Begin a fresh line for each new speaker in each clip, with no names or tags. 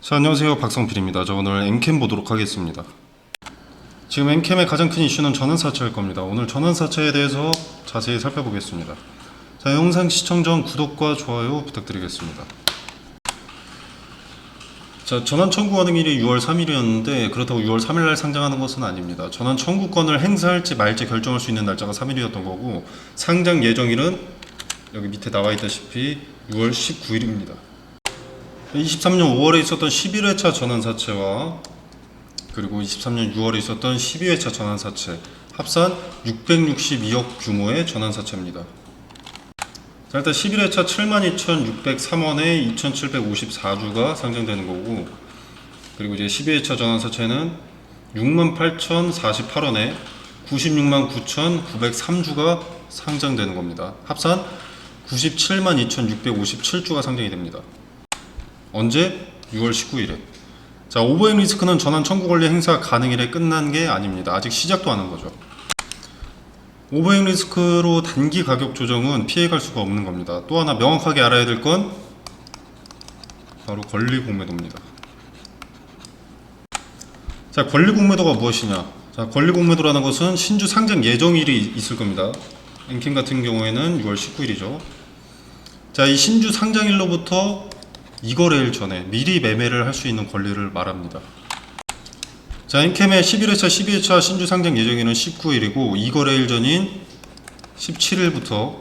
자, 안녕하세요. 박성필입니다. 저 오늘 엔캠 보도록 하겠습니다. 지금 엔캠의 가장 큰 이슈는 전환사채일 겁니다. 오늘 전환사채에 대해서 자세히 살펴보겠습니다. 자, 영상 시청 전 구독과 좋아요 부탁드리겠습니다. 자, 전환 청구하는 일이 6월 3일이었는데 그렇다고 6월 3일날 상장하는 것은 아닙니다. 전환 청구권을 행사할지 말지 결정할 수 있는 날짜가 3일이었던 거고, 상장 예정일은 여기 밑에 나와 있다시피 6월 19일입니다. 23년 5월에 있었던 11회차 전환사채와 그리고 23년 6월에 있었던 12회차 전환사채 합산 662억 규모의 전환사채입니다. 자, 일단 11회차 72,603원에 2,754주가 상장되는 거고, 그리고 이제 12회차 전환사채는 68,048원에 96만 9,903주가 상장되는 겁니다. 합산 97만 2,657주가 상장이 됩니다. 언제? 6월 19일에. 자, 오버행 리스크는 전환 청구 권리 행사 가능일에 끝난 게 아닙니다. 아직 시작도 안 한 거죠. 오버행 리스크로 단기 가격 조정은 피해갈 수가 없는 겁니다. 또 하나 명확하게 알아야 될 건 바로 권리 공매도입니다. 자, 권리 공매도가 무엇이냐? 자, 권리 공매도라는 것은 신주 상장 예정일이 있을 겁니다. 엔캠 같은 경우에는 6월 19일이죠. 자, 이 신주 상장일로부터 2거래일 전에 미리 매매를 할 수 있는 권리를 말합니다. 자, 엔캠의 11회차, 12회차 신주 상장 예정일은 19일이고 2거래일 전인 17일부터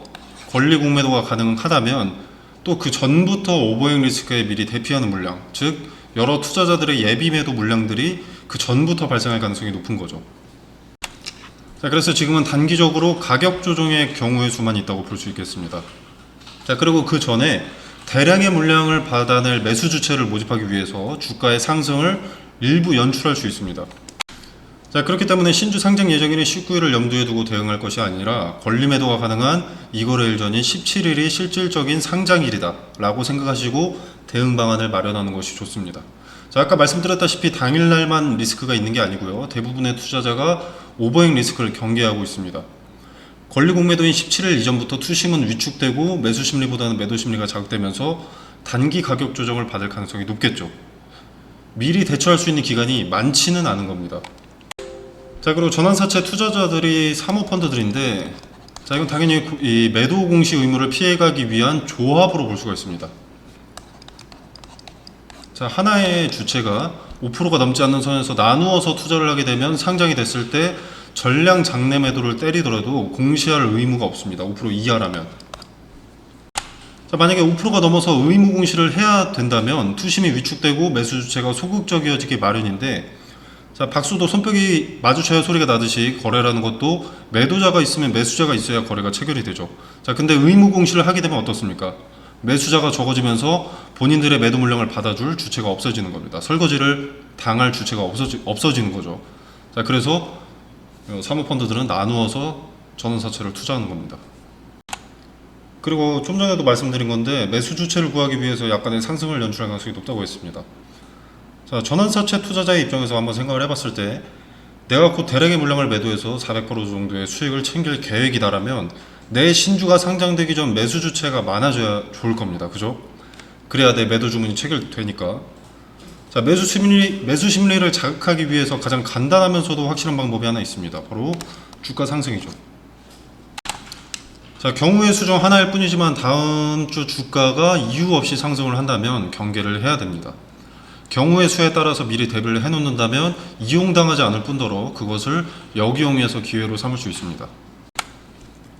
권리 공매도가 가능하다면 또 그 전부터 오버행 리스크에 미리 대피하는 물량, 즉 여러 투자자들의 예비 매도 물량들이 그 전부터 발생할 가능성이 높은 거죠. 자, 그래서 지금은 단기적으로 가격 조정의 경우의 수만 있다고 볼 수 있겠습니다. 자, 그리고 그 전에 대량의 물량을 받아낼 매수 주체를 모집하기 위해서 주가의 상승을 일부 연출할 수 있습니다. 자, 그렇기 때문에 신주 상장 예정일인 19일을 염두에 두고 대응할 것이 아니라 권리 매도가 가능한 2거래일 전인 17일이 실질적인 상장일이다 라고 생각하시고 대응 방안을 마련하는 것이 좋습니다. 자, 아까 말씀드렸다시피 당일날만 리스크가 있는 게 아니고요, 대부분의 투자자가 오버행 리스크를 경계하고 있습니다. 권리 공매도인 17일 이전부터 투심은 위축되고 매수 심리보다는 매도 심리가 자극되면서 단기 가격 조정을 받을 가능성이 높겠죠. 미리 대처할 수 있는 기간이 많지는 않은 겁니다. 자, 그리고 전환사채 투자자들이 사모펀드들인데, 자, 이건 당연히 이 매도 공시 의무를 피해가기 위한 조합으로 볼 수가 있습니다. 자, 하나의 주체가 5%가 넘지 않는 선에서 나누어서 투자를 하게 되면 상장이 됐을 때 전량 장내 매도를 때리더라도 공시할 의무가 없습니다. 5% 이하라면. 자, 만약에 5%가 넘어서 의무 공시를 해야 된다면 투심이 위축되고 매수 주체가 소극적이어지기 마련인데, 자, 박수도 손뼉이 마주쳐야 소리가 나듯이 거래라는 것도 매도자가 있으면 매수자가 있어야 거래가 체결이 되죠. 자, 근데 의무 공시를 하게 되면 어떻습니까? 매수자가 적어지면서 본인들의 매도 물량을 받아줄 주체가 없어지는 겁니다. 설거지를 당할 주체가 없어지는 거죠. 자, 그래서 사모펀드들은 나누어서 전환사채를 투자하는 겁니다. 그리고 좀 전에도 말씀드린 건데, 매수 주체를 구하기 위해서 약간의 상승을 연출할 가능성이 높다고 했습니다. 자, 전환사채 투자자의 입장에서 한번 생각을 해봤을 때, 내가 곧 대량의 물량을 매도해서 400% 정도의 수익을 챙길 계획이다라면 내 신주가 상장되기 전 매수 주체가 많아져야 좋을 겁니다. 그죠? 그래야 내 매도 주문이 체결되니까. 자, 매수 심리를 자극하기 위해서 가장 간단하면서도 확실한 방법이 하나 있습니다. 바로 주가 상승이죠. 자, 경우의 수 중 하나일 뿐이지만 다음 주 주가가 이유 없이 상승을 한다면 경계를 해야 됩니다. 경우의 수에 따라서 미리 대비를 해놓는다면 이용당하지 않을 뿐더러 그것을 역이용해서 기회로 삼을 수 있습니다.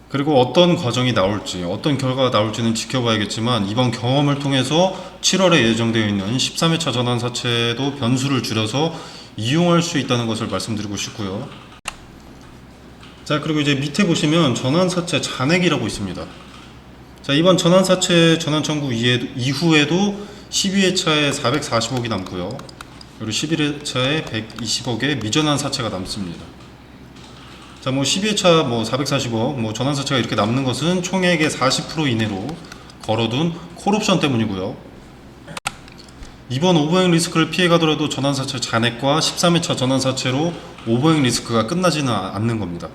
그리고 어떤 과정이 나올지, 어떤 결과가 나올지는 지켜봐야겠지만, 이번 경험을 통해서 7월에 예정되어 있는 13회차 전환사채도 변수를 줄여서 이용할 수 있다는 것을 말씀드리고 싶고요. 자, 그리고 이제 밑에 보시면 전환사채 잔액이라고 있습니다. 자, 이번 전환사채 전환 청구 이후에도 12회차에 440억이 남고요, 그리고 11회차에 120억의 미전환 사채가 남습니다. 자, 12회차 440억, 전환사채가 이렇게 남는 것은 총액의 40% 이내로 걸어둔 콜옵션 때문이고요. 이번 오버행 리스크를 피해가더라도 전환사채 잔액과 13회차 전환사채로 오버행 리스크가 끝나지는 않는 겁니다.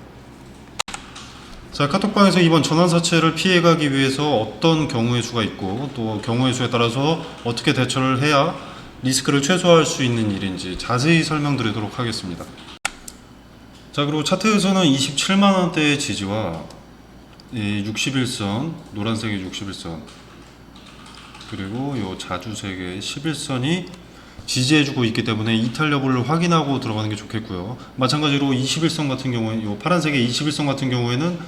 자, 카톡방에서 이번 전환사채를 피해가기 위해서 어떤 경우의 수가 있고 또 경우의 수에 따라서 어떻게 대처를 해야 리스크를 최소화할 수 있는 일인지 자세히 설명드리도록 하겠습니다. 자, 그리고 차트에서는 27만원대의 지지와 이 61선, 노란색의 61선, 그리고 이 자주색의 11선이 지지해주고 있기 때문에 이탈 여부를 확인하고 들어가는 게 좋겠고요. 마찬가지로 21선 같은 경우에, 이 파란색의 21선 같은 경우에는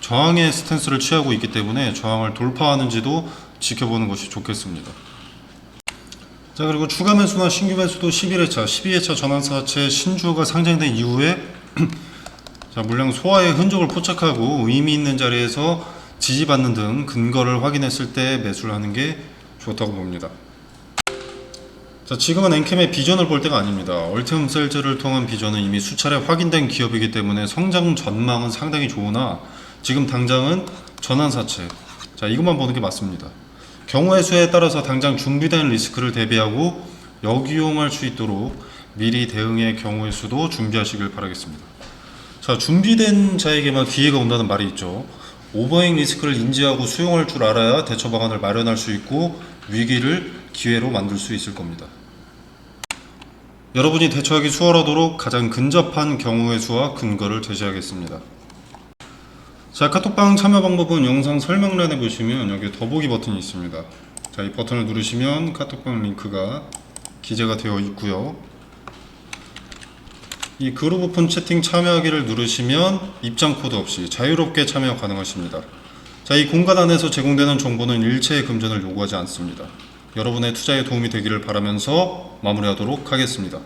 저항의 스탠스를 취하고 있기 때문에 저항을 돌파하는지도 지켜보는 것이 좋겠습니다. 자, 그리고 추가 매수나 신규 매수도 11회차, 12회차 전환사채 신주가 상장된 이후에 자, 물량 소화의 흔적을 포착하고 의미 있는 자리에서 지지받는 등 근거를 확인했을 때 매수를 하는 게 좋다고 봅니다. 자, 지금은 엔캠의 비전을 볼 때가 아닙니다. 얼티엄 셀즈를 통한 비전은 이미 수차례 확인된 기업이기 때문에 성장 전망은 상당히 좋으나 지금 당장은 전환사채, 자, 이것만 보는 게 맞습니다. 경우의 수에 따라서 당장 준비된 리스크를 대비하고 역이용할 수 있도록 미리 대응의 경우의 수도 준비하시길 바라겠습니다. 자, 준비된 자에게만 기회가 온다는 말이 있죠. 오버행 리스크를 인지하고 수용할 줄 알아야 대처 방안을 마련할 수 있고 위기를 기회로 만들 수 있을 겁니다. 여러분이 대처하기 수월하도록 가장 근접한 경우의 수와 근거를 제시하겠습니다. 자, 카톡방 참여 방법은 영상 설명란에 보시면 여기 더보기 버튼이 있습니다. 자, 이 버튼을 누르시면 카톡방 링크가 기재가 되어 있고요. 이 그룹 오픈 채팅 참여하기를 누르시면 입장 코드 없이 자유롭게 참여 가능하십니다. 자, 이 공간 안에서 제공되는 정보는 일체의 금전을 요구하지 않습니다. 여러분의 투자에 도움이 되기를 바라면서 마무리하도록 하겠습니다.